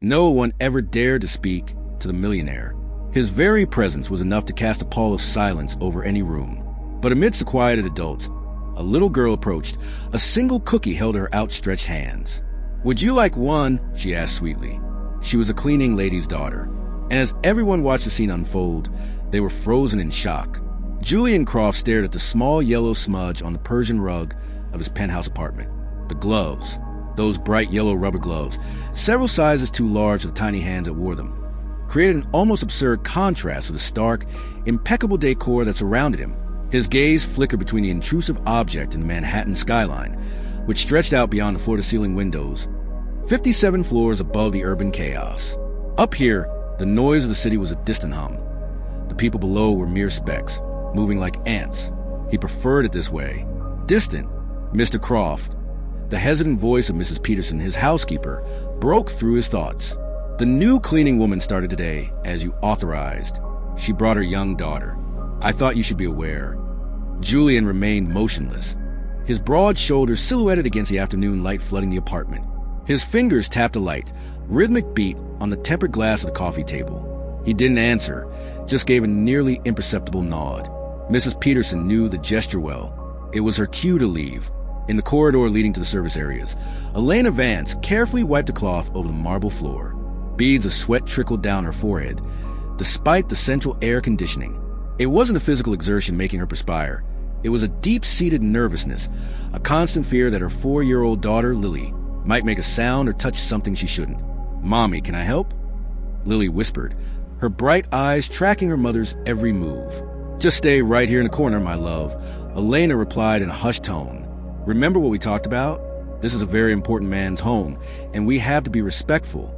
No one ever dared to speak to the millionaire. His very presence was enough to cast a pall of silence over any room. But amidst the quieted adults, a little girl approached. A single cookie held her outstretched hands. "Would you like one?" she asked sweetly. She was a cleaning lady's daughter, and as everyone watched the scene unfold, they were frozen in shock. Julian Croft stared at the small yellow smudge on the Persian rug of his penthouse apartment. The gloves, those bright yellow rubber gloves, several sizes too large for the tiny hands that wore them, created an almost absurd contrast with the stark, impeccable decor that surrounded him. His gaze flickered between the intrusive object and the Manhattan skyline, which stretched out beyond the floor-to-ceiling windows, 57 floors above the urban chaos. Up here, the noise of the city was a distant hum. The people below were mere specks, moving like ants. He preferred it this way. Distant. Mr. Croft, the hesitant voice of Mrs. Peterson, his housekeeper, broke through his thoughts. "The new cleaning woman started today, as you authorized. She brought her young daughter. I thought you should be aware." Julian remained motionless, his broad shoulders silhouetted against the afternoon light flooding the apartment. His fingers tapped a light, rhythmic beat on the tempered glass of the coffee table. He didn't answer, just gave a nearly imperceptible nod. Mrs. Peterson knew the gesture well. It was her cue to leave. In the corridor leading to the service areas, Elena Vance carefully wiped a cloth over the marble floor. Beads of sweat trickled down her forehead, despite the central air conditioning. It wasn't a physical exertion making her perspire. It was a deep-seated nervousness, a constant fear that her 4-year-old daughter, Lily, might make a sound or touch something she shouldn't. "Mommy, can I help?" Lily whispered, her bright eyes tracking her mother's every move. "Just stay right here in the corner, my love," Elena replied in a hushed tone. "Remember what we talked about? This is a very important man's home, and we have to be respectful."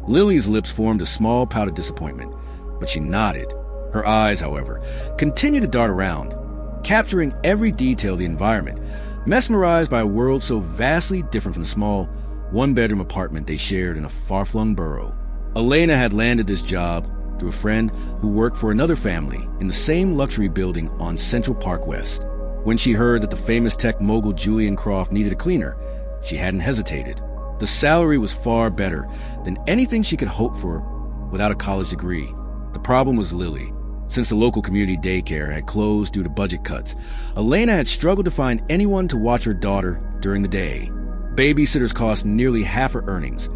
Lily's lips formed a small pout of disappointment, but she nodded. Her eyes, however, continued to dart around, capturing every detail of the environment, mesmerized by a world so vastly different from the small, one-bedroom apartment they shared in a far-flung borough. Elena had landed this job through a friend who worked for another family in the same luxury building on Central Park West. When she heard that the famous tech mogul Julian Croft needed a cleaner, she hadn't hesitated. The salary was far better than anything she could hope for without a college degree. The problem was Lily. Since the local community daycare had closed due to budget cuts, Elena had struggled to find anyone to watch her daughter during the day. Babysitters cost nearly half her earnings,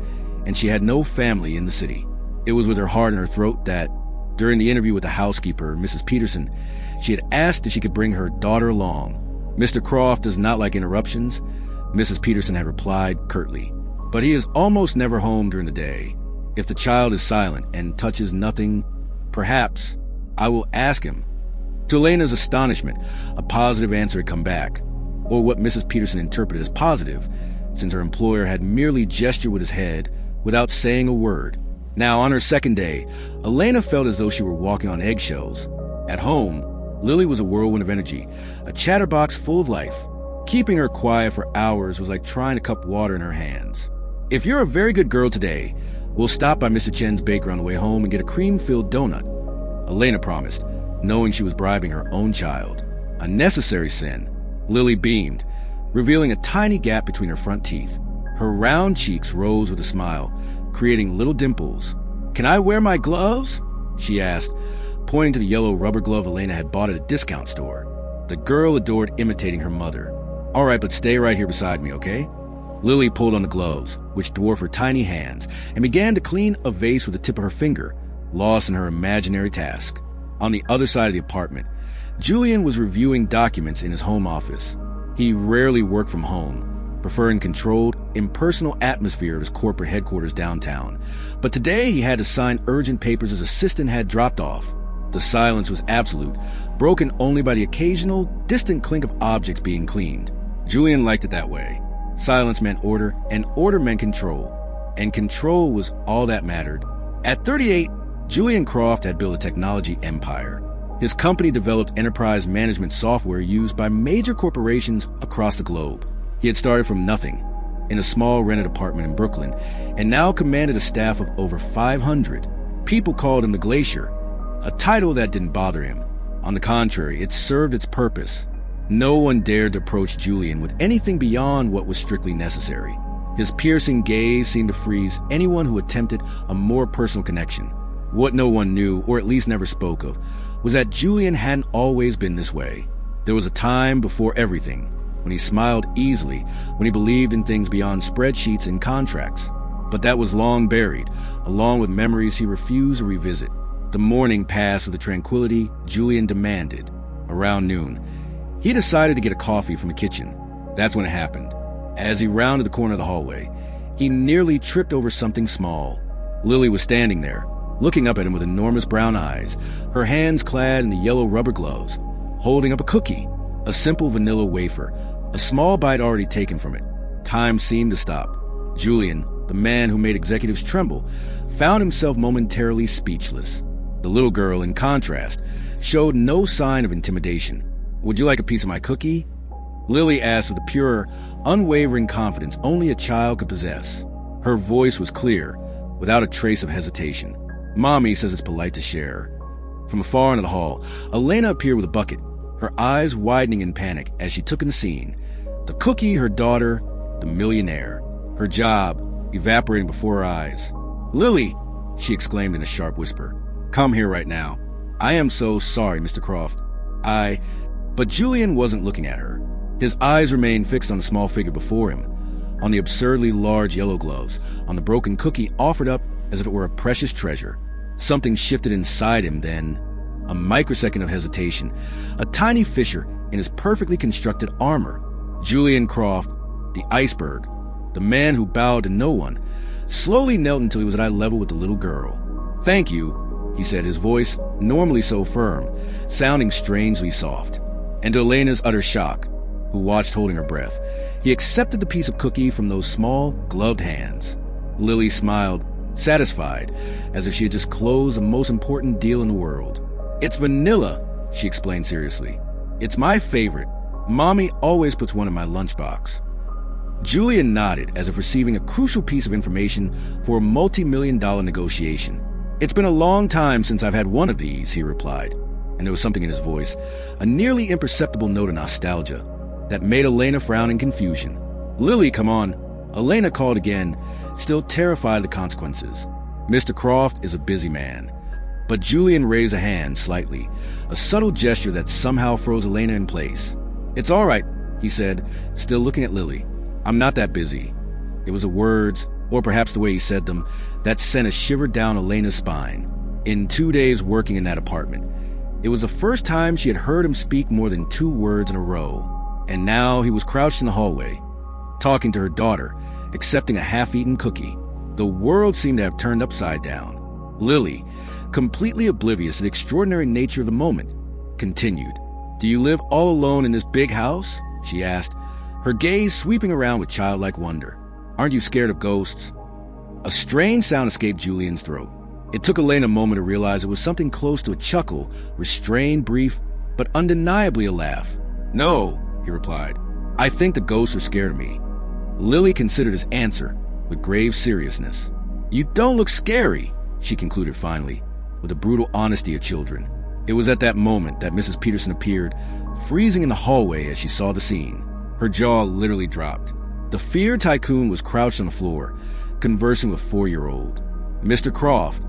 and she had no family in the city. It was with her heart in her throat that, during the interview with the housekeeper, Mrs. Peterson, she had asked if she could bring her daughter along. "Mr. Croft does not like interruptions," Mrs. Peterson had replied curtly. "But he is almost never home during the day. If the child is silent and touches nothing, perhaps I will ask him." To Elena's astonishment, a positive answer had come back, or what Mrs. Peterson interpreted as positive, since her employer had merely gestured with his head without saying a word. Now, on her second day, Elena felt as though she were walking on eggshells. At home, Lily was a whirlwind of energy, a chatterbox full of life. Keeping her quiet for hours was like trying to cup water in her hands. "If you're a very good girl today, we'll stop by Mr. Chen's bakery on the way home and get a cream-filled donut," Elena promised, knowing she was bribing her own child. A necessary sin. Lily beamed, revealing a tiny gap between her front teeth. Her round cheeks rose with a smile, creating little dimples. "Can I wear my gloves?" she asked, pointing to the yellow rubber glove Elena had bought at a discount store. The girl adored imitating her mother. "All right, but stay right here beside me, okay?" Lily pulled on the gloves, which dwarfed her tiny hands, and began to clean a vase with the tip of her finger, lost in her imaginary task. On the other side of the apartment, Julian was reviewing documents in his home office. He rarely worked from home, preferring controlled, impersonal atmosphere of his corporate headquarters downtown. But today he had to sign urgent papers his assistant had dropped off. The silence was absolute, broken only by the occasional, distant clink of objects being cleaned. Julian liked it that way. Silence meant order, and order meant control. And control was all that mattered. At 38, Julian Croft had built a technology empire. His company developed enterprise management software used by major corporations across the globe. He had started from nothing, in a small rented apartment in Brooklyn, and now commanded a staff of over 500. People called him the Glacier, a title that didn't bother him. On the contrary, it served its purpose. No one dared to approach Julian with anything beyond what was strictly necessary. His piercing gaze seemed to freeze anyone who attempted a more personal connection. What no one knew, or at least never spoke of, was that Julian hadn't always been this way. There was a time before everything, when he smiled easily, when he believed in things beyond spreadsheets and contracts. But that was long buried, along with memories he refused to revisit. The morning passed with the tranquility Julian demanded. Around noon, he decided to get a coffee from the kitchen. That's when it happened. As he rounded the corner of the hallway, he nearly tripped over something small. Lily was standing there, looking up at him with enormous brown eyes, her hands clad in the yellow rubber gloves, holding up a cookie, a simple vanilla wafer, a small bite already taken from it. Time seemed to stop. Julian, the man who made executives tremble, found himself momentarily speechless. The little girl, in contrast, showed no sign of intimidation. "Would you like a piece of my cookie?" Lily asked with the pure, unwavering confidence only a child could possess. Her voice was clear, without a trace of hesitation. "Mommy says it's polite to share." From afar into the hall, Elena appeared with a bucket, her eyes widening in panic as she took in the scene. The cookie, her daughter, the millionaire. Her job evaporating before her eyes. "Lily!" she exclaimed in a sharp whisper. "Come here right now." "I am so sorry, Mr. Croft. But Julian wasn't looking at her. His eyes remained fixed on the small figure before him, on the absurdly large yellow gloves, on the broken cookie offered up as if it were a precious treasure. Something shifted inside him then. A microsecond of hesitation, a tiny fissure in his perfectly constructed armor. Julian Croft, the iceberg, the man who bowed to no one, slowly knelt until he was at eye level with the little girl. "Thank you," he said, his voice, normally so firm, sounding strangely soft. And to Elena's utter shock, who watched holding her breath, he accepted the piece of cookie from those small, gloved hands. Lily smiled, satisfied, as if she had just closed the most important deal in the world. "It's vanilla," she explained seriously. "It's my favorite. Mommy always puts one in my lunchbox." Julian nodded as if receiving a crucial piece of information for a multi-million-dollar negotiation. "It's been a long time since I've had one of these," he replied, and there was something in his voice, a nearly imperceptible note of nostalgia, that made Elena frown in confusion. "Lily, come on," Elena called again, still terrified of the consequences. "Mr. Croft is a busy man." But Julian raised a hand slightly, a subtle gesture that somehow froze Elena in place. "It's all right," he said, still looking at Lily. "I'm not that busy." It was the words, or perhaps the way he said them, that sent a shiver down Elena's spine. In 2 days working in that apartment, it was the first time she had heard him speak more than 2 words in a row. And now he was crouched in the hallway, talking to her daughter, accepting a half-eaten cookie. The world seemed to have turned upside down. Lily, completely oblivious to the extraordinary nature of the moment, continued. "Do you live all alone in this big house?" she asked, her gaze sweeping around with childlike wonder. "Aren't you scared of ghosts?" A strange sound escaped Julian's throat. It took Elena a moment to realize it was something close to a chuckle, restrained, brief, but undeniably a laugh. "No," he replied. "I think the ghosts are scared of me." Lily considered his answer with grave seriousness. "You don't look scary," she concluded finally, with the brutal honesty of children. It was at that moment that Mrs. Peterson appeared, freezing in the hallway as she saw the scene. Her jaw literally dropped. The feared tycoon was crouched on the floor, conversing with a 4-year-old. "Mr. Croft,"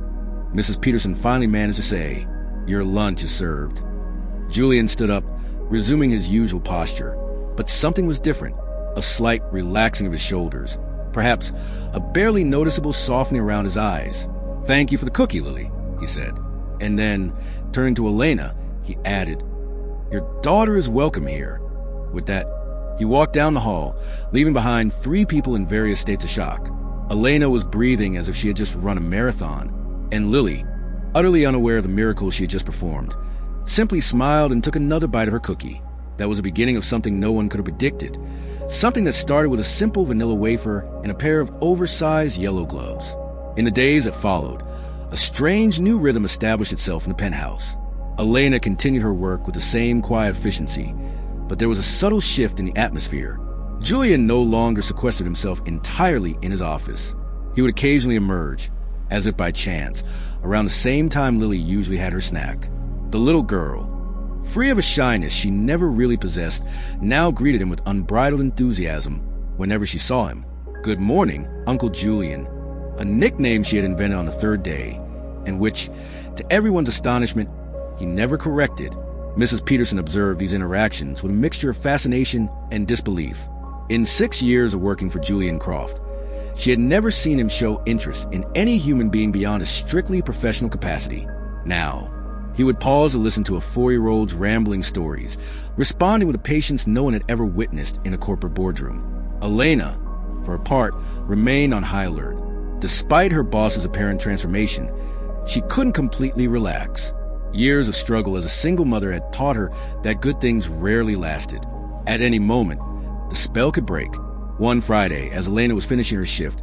Mrs. Peterson finally managed to say, "your lunch is served." Julian stood up, resuming his usual posture, but something was different, a slight relaxing of his shoulders, perhaps a barely noticeable softening around his eyes. "Thank you for the cookie, Lily," he said, and then, turning to Elena, he added, "Your daughter is welcome here." With that, he walked down the hall, leaving behind 3 people in various states of shock. Elena was breathing as if she had just run a marathon, and Lily, utterly unaware of the miracle she had just performed, simply smiled and took another bite of her cookie. That was the beginning of something no one could have predicted, something that started with a simple vanilla wafer and a pair of oversized yellow gloves. In the days that followed, a strange new rhythm established itself in the penthouse. Elena continued her work with the same quiet efficiency, but there was a subtle shift in the atmosphere. Julian no longer sequestered himself entirely in his office. He would occasionally emerge, as if by chance, around the same time Lily usually had her snack. The little girl, free of a shyness she never really possessed, now greeted him with unbridled enthusiasm whenever she saw him. Good morning, Uncle Julian, a nickname she had invented on the third day, and which, to everyone's astonishment, he never corrected. Mrs. Peterson observed these interactions with a mixture of fascination and disbelief. In 6 years of working for Julian Croft, she had never seen him show interest in any human being beyond a strictly professional capacity. Now, he would pause to listen to a 4-year-old's rambling stories, responding with a patience no one had ever witnessed in a corporate boardroom. Elena, for her part, remained on high alert. Despite her boss's apparent transformation, she couldn't completely relax. Years of struggle as a single mother had taught her that good things rarely lasted. At any moment, the spell could break. One Friday, as Elena was finishing her shift,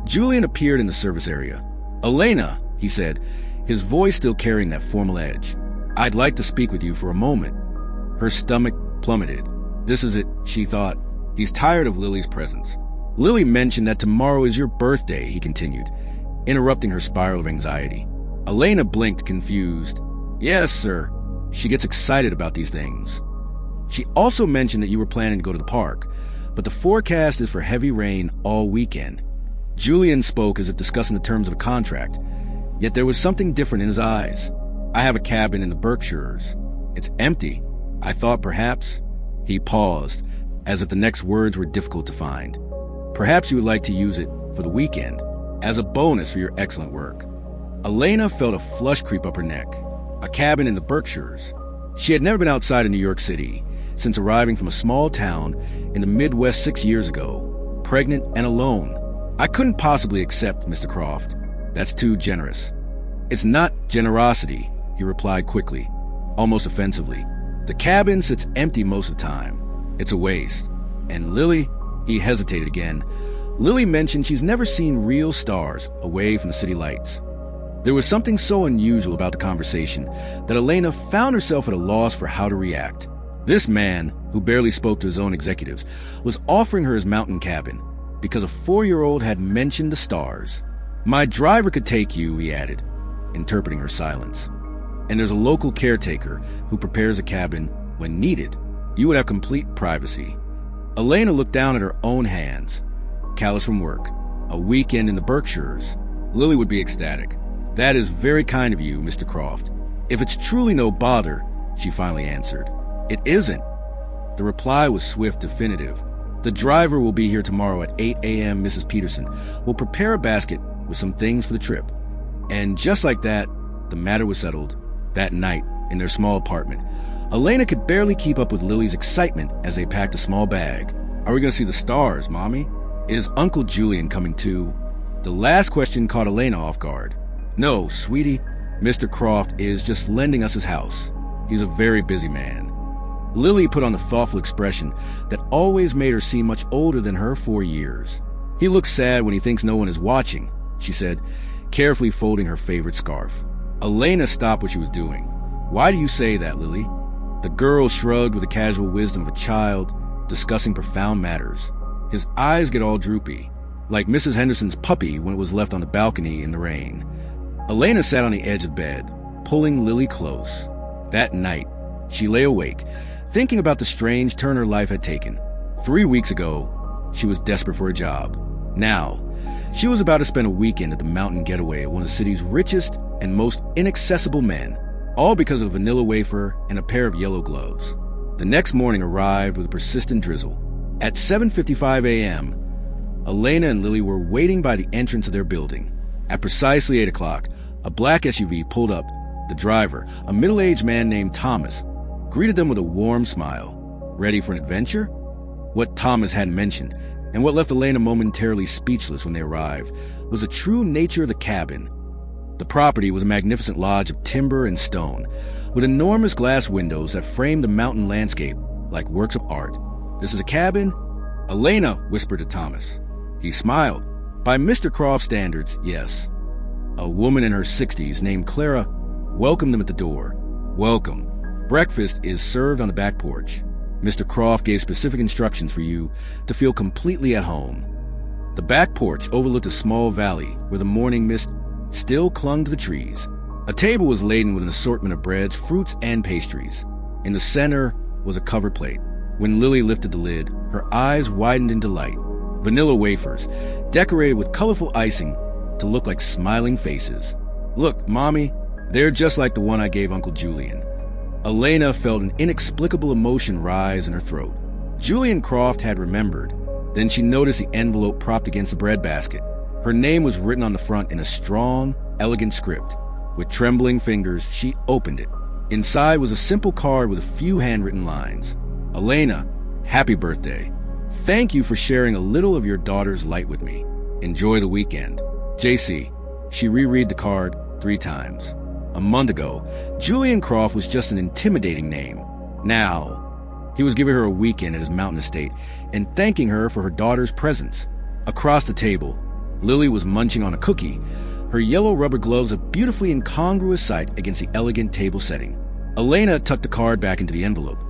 Julian appeared in the service area. "Elena," he said, his voice still carrying that formal edge. "I'd like to speak with you for a moment." Her stomach plummeted. This is it, she thought. He's tired of Lily's presence. "Lily mentioned that tomorrow is your birthday," he continued, interrupting her spiral of anxiety. Elena blinked, confused. "Yes, sir." She gets excited about these things. "She also mentioned that you were planning to go to the park, but the forecast is for heavy rain all weekend." Julian spoke as if discussing the terms of a contract, yet there was something different in his eyes. "I have a cabin in the Berkshires. It's empty. I thought perhaps—" He paused, as if the next words were difficult to find. "Perhaps you would like to use it for the weekend, as a bonus for your excellent work." Elena felt a flush creep up her neck. A cabin in the Berkshires. She had never been outside of New York City since arriving from a small town in the Midwest 6 years ago, pregnant and alone. "I couldn't possibly accept, Mr. Croft. That's too generous." "It's not generosity," he replied quickly, almost offensively. "The cabin sits empty most of the time. It's a waste. And Lily," he hesitated again, "Lily mentioned she's never seen real stars away from the city lights." There was something so unusual about the conversation that Elena found herself at a loss for how to react. This man, who barely spoke to his own executives, was offering her his mountain cabin because a 4-year-old had mentioned the stars. "My driver could take you," he added, interpreting her silence. "And there's a local caretaker who prepares a cabin when needed. You would have complete privacy." Elena looked down at her own hands, callous from work. A weekend in the Berkshires. Lily would be ecstatic. "That is very kind of you, Mr. Croft. If it's truly no bother," she finally answered. "It isn't." The reply was swift, definitive. "The driver will be here tomorrow at 8 a.m. Mrs. Peterson will prepare a basket with some things for the trip." And just like that, the matter was settled. That night, in their small apartment, Elena could barely keep up with Lily's excitement as they packed a small bag. "Are we going to see the stars, Mommy? Is Uncle Julian coming too?" The last question caught Elena off guard. "No, sweetie. Mr. Croft is just lending us his house. He's a very busy man." Lily put on the thoughtful expression that always made her seem much older than her 4 years. "He looks sad when he thinks no one is watching," she said, carefully folding her favorite scarf. Elena stopped what she was doing. "Why do you say that, Lily?" The girl shrugged with the casual wisdom of a child discussing profound matters. His eyes get all droopy, like Mrs. Henderson's puppy when it was left on the balcony in the rain. Elena sat on the edge of bed, pulling Lily close. That night, she lay awake, thinking about the strange turn her life had taken. 3 weeks ago, she was desperate for a job. Now, she was about to spend a weekend at the mountain getaway of one of the city's richest and most inaccessible men, all because of a vanilla wafer and a pair of yellow gloves. The next morning arrived with a persistent drizzle. At 7:55 a.m., Elena and Lily were waiting by the entrance of their building. At precisely 8 o'clock, a black SUV pulled up. The driver, a middle-aged man named Thomas, greeted them with a warm smile. Ready for an adventure? What Thomas hadn't mentioned, and what left Elena momentarily speechless when they arrived, was the true nature of the cabin. The property was a magnificent lodge of timber and stone, with enormous glass windows that framed the mountain landscape like works of art. "This is a cabin?" Elena whispered to Thomas. He smiled. "By Mr. Croft's standards, yes." A woman in her 60s named Clara welcomed them at the door. "Welcome. Breakfast is served on the back porch. Mr. Croft gave specific instructions for you to feel completely at home." The back porch overlooked a small valley where the morning mist still clung to the trees. A table was laden with an assortment of breads, fruits, and pastries. In the center was a covered plate. When Lily lifted the lid, her eyes widened in delight. vanilla wafers, decorated with colorful icing to look like smiling faces. "Look, Mommy, they're just like the one I gave Uncle Julian." Elena felt an inexplicable emotion rise in her throat. Julian Croft had remembered. Then she noticed the envelope propped against the breadbasket. Her name was written on the front in a strong, elegant script. With trembling fingers, she opened it. Inside was a simple card with a few handwritten lines. "Elena, happy birthday. Thank you for sharing a little of your daughter's light with me. Enjoy the weekend. JC." She reread the card 3 times. A month ago, Julian Croft was just an intimidating name. Now, he was giving her a weekend at his mountain estate and thanking her for her daughter's presence. Across the table, Lily was munching on a cookie, her yellow rubber gloves a beautifully incongruous sight against the elegant table setting. Elena tucked the card back into the envelope,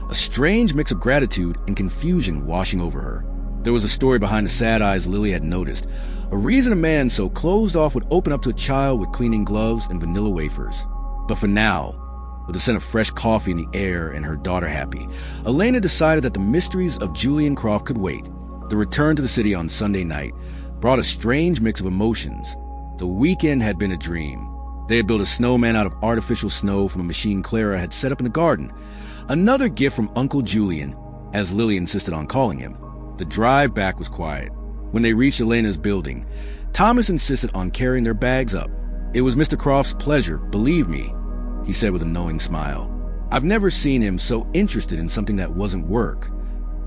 a strange mix of gratitude and confusion washing over her. There was a story behind the sad eyes Lily had noticed, a reason a man so closed off would open up to a child with cleaning gloves and vanilla wafers. But for now, with the scent of fresh coffee in the air and her daughter happy, Elena decided that the mysteries of Julian Croft could wait. The return to the city on Sunday night brought a strange mix of emotions. The weekend had been a dream. They had built a snowman out of artificial snow from a machine Clara had set up in the garden. Another gift from Uncle Julian, as Lily insisted on calling him. The drive back was quiet. When they reached Elena's building, Thomas insisted on carrying their bags up. "It was Mr. Croft's pleasure, believe me," he said with a knowing smile. "I've never seen him so interested in something that wasn't work."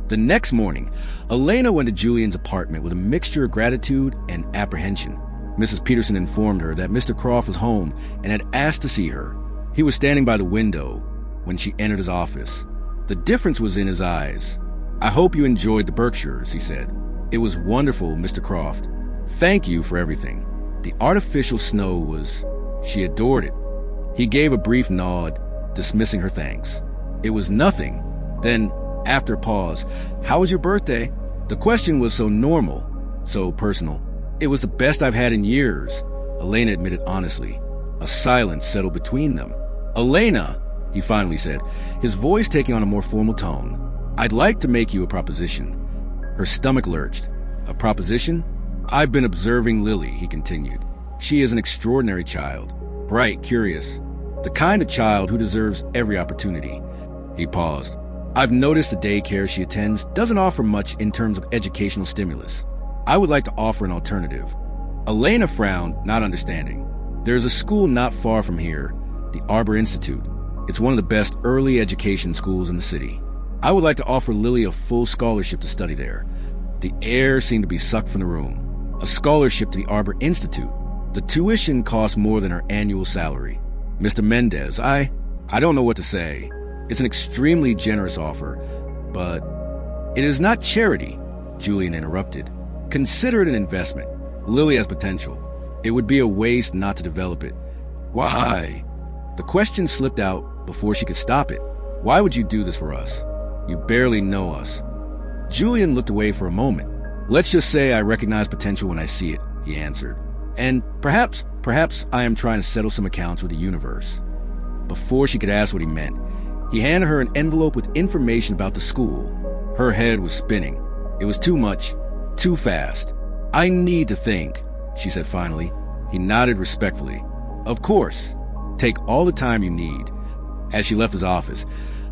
The next morning, Elena went to Julian's apartment with a mixture of gratitude and apprehension. Mrs. Peterson informed her that Mr. Croft was home and had asked to see her. He was standing by the window when she entered his office. The difference was in his eyes. "I hope you enjoyed the Berkshires," he said. "It was wonderful, Mr. Croft. Thank you for everything. The artificial snow was..." She adored it. He gave a brief nod, dismissing her thanks. "It was nothing." Then, after a pause, "How was your birthday?" The question was so normal, so personal. "It was the best I've had in years," Elena admitted honestly. A silence settled between them. "Elena," he finally said, his voice taking on a more formal tone, "I'd like to make you a proposition." Her stomach lurched. "A proposition?" "I've been observing Lily," he continued. "She is an extraordinary child. Bright, curious. The kind of child who deserves every opportunity." He paused. "I've noticed the daycare she attends doesn't offer much in terms of educational stimulus. I would like to offer an alternative." Elena frowned, not understanding. "There's a school not far from here, the Arbor Institute. It's one of the best early education schools in the city. I would like to offer Lily a full scholarship to study there." The air seemed to be sucked from the room. A scholarship to the Arbor Institute. The tuition costs more than her annual salary. "Mr. Mendez, I don't know what to say. It's an extremely generous offer, but..." "It is not charity," Julian interrupted. "Consider it an investment. Lily has potential. It would be a waste not to develop it." "Why?" The question slipped out before she could stop it. "Why would you do this for us? You barely know us." Julian looked away for a moment. "Let's just say I recognize potential when I see it," he answered. "And perhaps I am trying to settle some accounts with the universe." Before she could ask what he meant, he handed her an envelope with information about the school. Her head was spinning. It was too much, too fast. "I need to think," she said finally. He nodded respectfully. "Of course. Take all the time you need." As she left his office,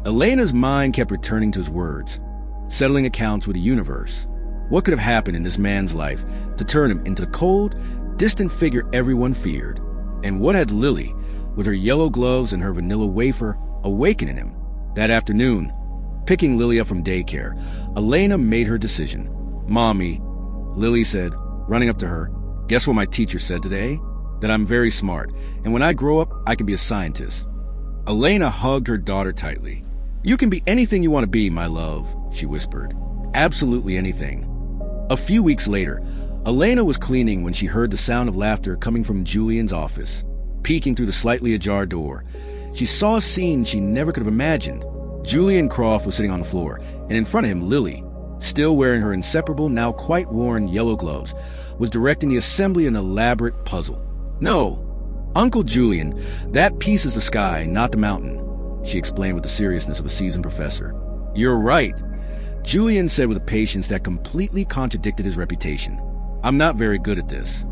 Elena's mind kept returning to his words. Settling accounts with the universe. What could have happened in this man's life to turn him into the cold, distant figure everyone feared? And what had Lily, with her yellow gloves and her vanilla wafer, awakened in him? That afternoon, picking Lily up from daycare, Elena made her decision. "Mommy," Lily said, running up to her, "guess what my teacher said today? That I'm very smart, and when I grow up, I can be a scientist." Elena hugged her daughter tightly. "You can be anything you want to be, my love," she whispered. "Absolutely anything." A few weeks later, Elena was cleaning when she heard the sound of laughter coming from Julian's office. Peeking through the slightly ajar door, she saw a scene she never could have imagined. Julian Croft was sitting on the floor, and in front of him, Lily, still wearing her inseparable, now quite worn yellow gloves, was directing the assembly of an elaborate puzzle. "No, Uncle Julian, that piece is the sky, not the mountain," she explained with the seriousness of a seasoned professor. "You're right." Julian said with a patience that completely contradicted his reputation. "I'm not very good at this."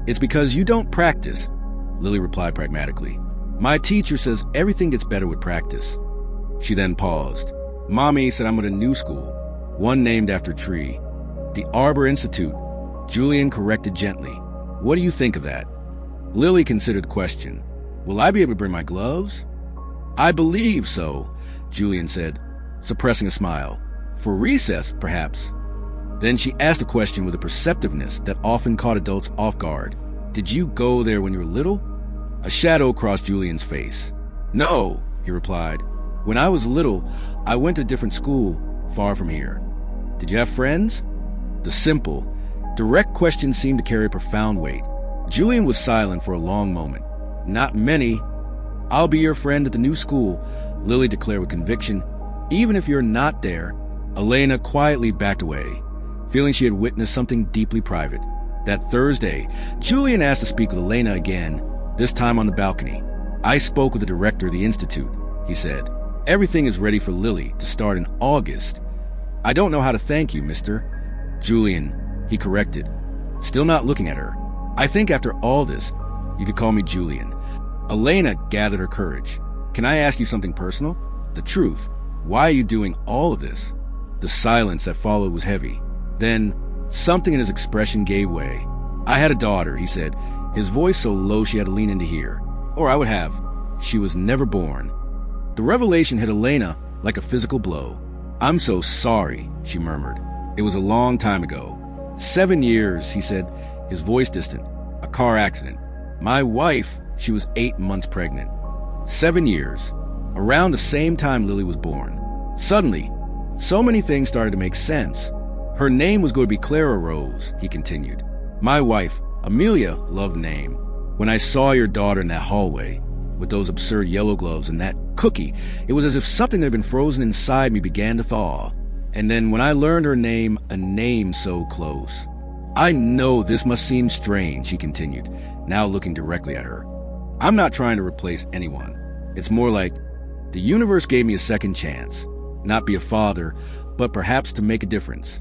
"It's because you don't practice," Lily replied pragmatically. "My teacher says everything gets better with practice." She then paused. "Mommy said I'm at a new school, one named after a tree. The Arbor Institute," Julian corrected gently. "What do you think of that?" Lily considered the question. "Will I be able to bring my gloves?" "I believe so," Julian said, suppressing a smile. "For recess, perhaps." Then she asked a question with a perceptiveness that often caught adults off guard. "Did you go there when you were little?" A shadow crossed Julian's face. "No," he replied. "When I was little, I went to a different school far from here." "Did you have friends?" The simple, direct question seemed to carry profound weight. Julian was silent for a long moment. "Not many." "I'll be your friend at the new school," Lily declared with conviction. "Even if you're not there." Elena quietly backed away, feeling she had witnessed something deeply private. That Thursday, Julian asked to speak with Elena again, this time on the balcony. "I spoke with the director of the institute," he said. "Everything is ready for Lily to start in August." "I don't know how to thank you, Mr. Julian," he corrected, still not looking at her. "I think after all this, you could call me Julian." Elena gathered her courage. "Can I ask you something personal? The truth. Why are you doing all of this?" The silence that followed was heavy. Then, something in his expression gave way. "I had a daughter," he said, his voice so low she had to lean in to hear. "Or I would have. She was never born." The revelation hit Elena like a physical blow. "I'm so sorry," she murmured. "It was a long time ago." 7 years, he said, his voice distant. "A car accident. My wife, she was 8 months pregnant." 7 years. Around the same time Lily was born. Suddenly, so many things started to make sense. Her name was going to be Clara Rose, he continued. "My wife, Amelia, loved the name. When I saw your daughter in that hallway, with those absurd yellow gloves and that cookie, it was as if something that had been frozen inside me began to thaw. And then when I learned her name, a name so close." "I know this must seem strange," he continued, now looking directly at her. "I'm not trying to replace anyone. It's more like the universe gave me a second chance. Not be a father, but perhaps to make a difference."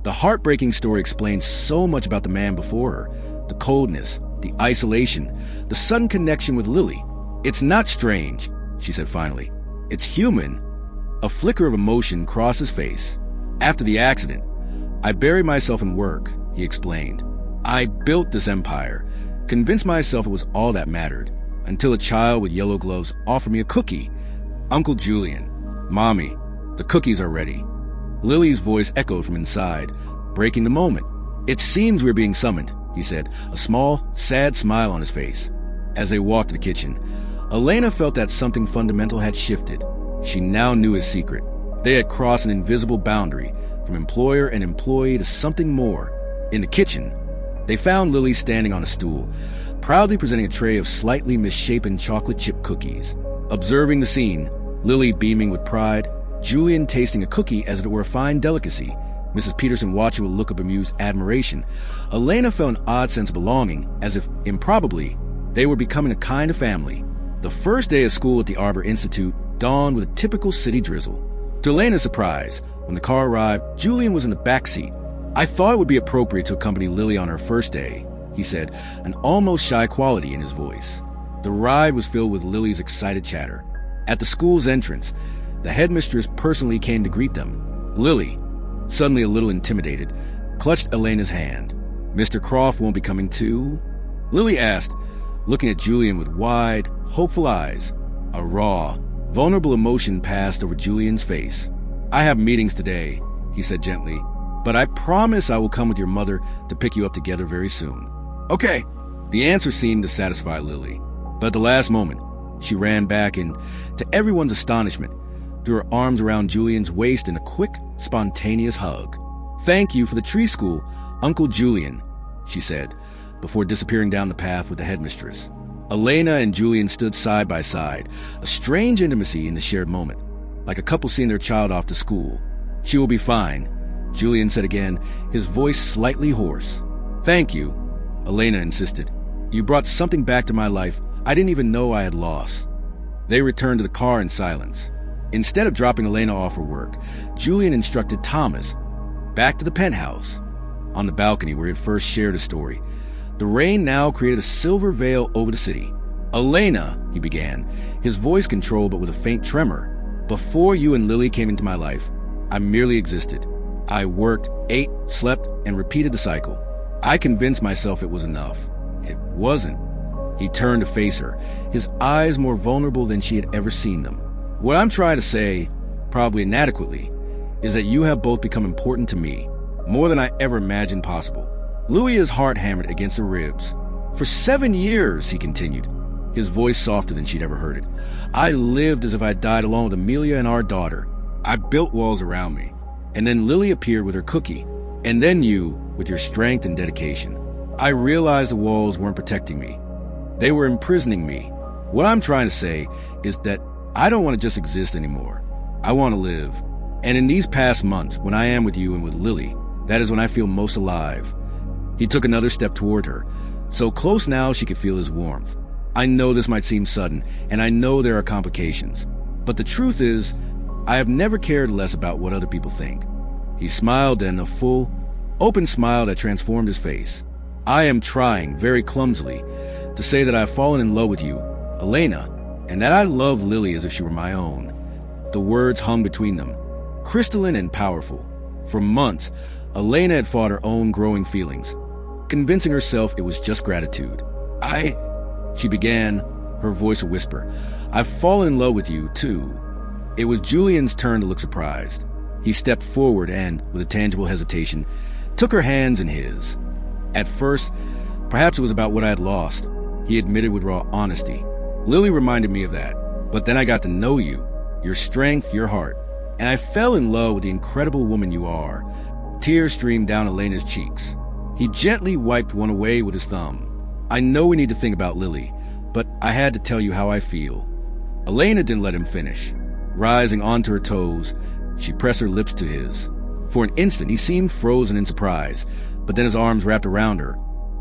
The heartbreaking story explains so much about the man before her. The coldness, the isolation, the sudden connection with Lily. "It's not strange," she said finally. "It's human." A flicker of emotion crossed his face. "After the accident, I buried myself in work," he explained. "I built this empire, convinced myself it was all that mattered, until a child with yellow gloves offered me a cookie. Uncle Julian, Mommy, the cookies are ready." Lily's voice echoed from inside, breaking the moment. "It seems we're being summoned," he said, a small, sad smile on his face. As they walked to the kitchen, Elena felt that something fundamental had shifted. She now knew his secret. They had crossed an invisible boundary, from employer and employee to something more. In the kitchen, they found Lily standing on a stool, proudly presenting a tray of slightly misshapen chocolate chip cookies. Observing the scene, Lily beaming with pride, Julian tasting a cookie as if it were a fine delicacy, Mrs. Peterson watching with a look of bemused admiration, Elena felt an odd sense of belonging, as if, improbably, they were becoming a kind of family. The first day of school at the Arbor Institute dawned with a typical city drizzle. To Elena's surprise, when the car arrived, Julian was in the back seat. "I thought it would be appropriate to accompany Lily on her first day," he said, an almost shy quality in his voice. The ride was filled with Lily's excited chatter. At the school's entrance, the headmistress personally came to greet them. Lily, suddenly a little intimidated, clutched Elena's hand. "Mr. Croft won't be coming too?" Lily asked, looking at Julian with wide, hopeful eyes. A raw, vulnerable emotion passed over Julian's face. "I have meetings today," he said gently, "but I promise I will come with your mother to pick you up together very soon." "Okay." The answer seemed to satisfy Lily, but at the last moment, she ran back and, to everyone's astonishment, threw her arms around Julian's waist in a quick, spontaneous hug. "Thank you for the tree school, Uncle Julian," she said, before disappearing down the path with the headmistress. Elena and Julian stood side by side, a strange intimacy in the shared moment, like a couple seeing their child off to school. "She will be fine," Julian said again, his voice slightly hoarse. "Thank you," Elena insisted. "You brought something back to my life I didn't even know I had lost." They returned to the car in silence. Instead of dropping Elena off her work, Julian instructed Thomas back to the penthouse on the balcony where he had first shared his story. The rain now created a silver veil over the city. "Elena," he began, his voice controlled but with a faint tremor, "before you and Lily came into my life, I merely existed. I worked, ate, slept, and repeated the cycle. I convinced myself it was enough. It wasn't." He turned to face her, his eyes more vulnerable than she had ever seen them. "What I'm trying to say, probably inadequately, is that you have both become important to me, more than I ever imagined possible." Louis's heart hammered against her ribs. "For 7 years," he continued, his voice softer than she'd ever heard it, "I lived as if I died alone with Amelia and our daughter. I built walls around me. And then Lily appeared with her cookie. And then you, with your strength and dedication. I realized the walls weren't protecting me. They were imprisoning me. What I'm trying to say is that I don't want to just exist anymore. I want to live. And in these past months, when I am with you and with Lily, that is when I feel most alive." He took another step toward her, so close now she could feel his warmth. "I know this might seem sudden, and I know there are complications. But the truth is, I have never cared less about what other people think." He smiled then, a full, open smile that transformed his face. "I am trying, very clumsily, to say that I have fallen in love with you, Elena, and that I love Lily as if she were my own." The words hung between them, crystalline and powerful. For months, Elena had fought her own growing feelings, convincing herself it was just gratitude. She began, her voice a whisper. "I've fallen in love with you, too." It was Julian's turn to look surprised. He stepped forward and, with a tangible hesitation, took her hands in his. At first, perhaps it was about what I had lost, he admitted with raw honesty. "Lily reminded me of that, but then I got to know you, your strength, your heart, and I fell in love with the incredible woman you are." Tears streamed down Elena's cheeks. He gently wiped one away with his thumb. "I know we need to think about Lily, but I had to tell you how I feel." Elena didn't let him finish. Rising onto her toes, she pressed her lips to his. For an instant, he seemed frozen in surprise, but then his arms wrapped around her,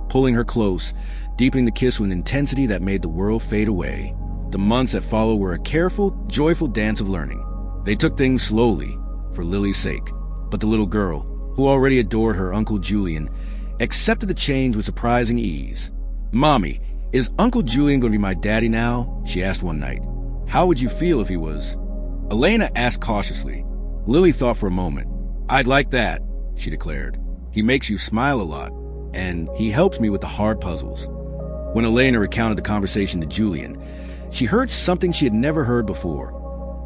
pulling her close, deepening the kiss with an intensity that made the world fade away. The months that followed were a careful, joyful dance of learning. They took things slowly, for Lily's sake, but the little girl, who already adored her Uncle Julian, accepted the change with surprising ease. "Mommy, is Uncle Julian going to be my daddy now?" she asked one night. "How would you feel if he was?" Elena asked cautiously. Lily thought for a moment. "I'd like that," she declared. "He makes you smile a lot, and he helps me with the hard puzzles." When Elena recounted the conversation to Julian, she heard something she had never heard before.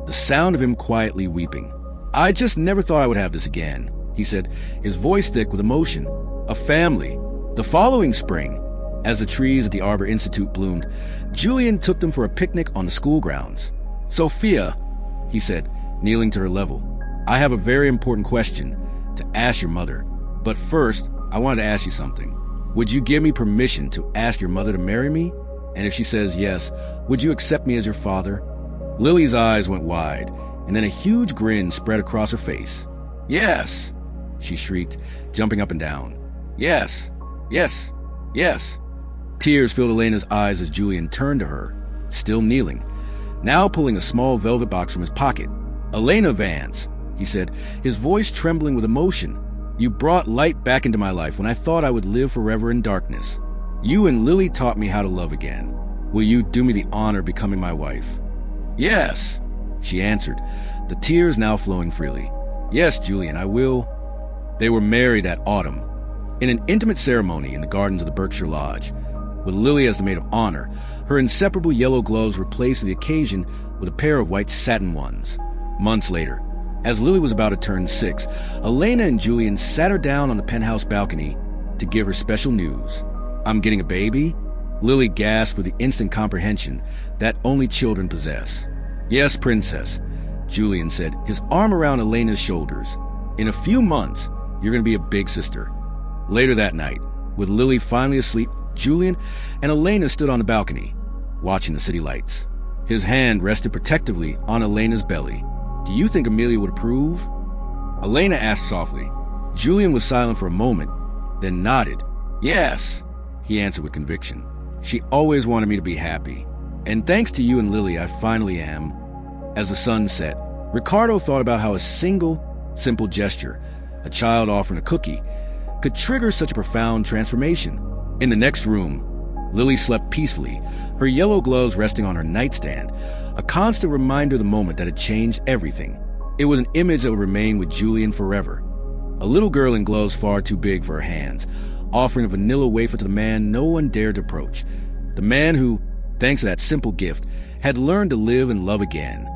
The sound of him quietly weeping. "I just never thought I would have this again," he said, his voice thick with emotion. "A family." The following spring, as the trees at the Arbor Institute bloomed, Julian took them for a picnic on the school grounds. "Sophia," he said, kneeling to her level, "I have a very important question to ask your mother. But first, I wanted to ask you something. Would you give me permission to ask your mother to marry me? And if she says yes, would you accept me as your father?" Lily's eyes went wide, and then a huge grin spread across her face. "Yes!" she shrieked, jumping up and down. "Yes! Yes! Yes!" Tears filled Elena's eyes as Julian turned to her, still kneeling, now pulling a small velvet box from his pocket. "Elena Vance," he said, his voice trembling with emotion. "You brought light back into my life when I thought I would live forever in darkness. You and Lily taught me how to love again. Will you do me the honor of becoming my wife?" "Yes," she answered, the tears now flowing freely. "Yes, Julian, I will." They were married that autumn, in an intimate ceremony in the gardens of the Berkshire Lodge, with Lily as the maid of honor, her inseparable yellow gloves replaced for the occasion with a pair of white satin ones. Months later, as Lily was about to turn 6, Elena and Julian sat her down on the penthouse balcony to give her special news. "I'm getting a baby?" Lily gasped with the instant comprehension that only children possess. "Yes, princess," Julian said, his arm around Elena's shoulders. "In a few months, you're going to be a big sister." Later that night, with Lily finally asleep, Julian and Elena stood on the balcony, watching the city lights. His hand rested protectively on Elena's belly. "Do you think Amelia would approve?" Elena asked softly. Julian was silent for a moment, then nodded. "Yes," he answered with conviction. "She always wanted me to be happy. And thanks to you and Lily, I finally am." As the sun set, Ricardo thought about how a single, simple gesture, a child offering a cookie, could trigger such a profound transformation. In the next room, Lily slept peacefully, her yellow gloves resting on her nightstand, a constant reminder of the moment that had changed everything. It was an image that would remain with Julian forever. A little girl in gloves far too big for her hands, offering a vanilla wafer to the man no one dared to approach. The man who, thanks to that simple gift, had learned to live and love again.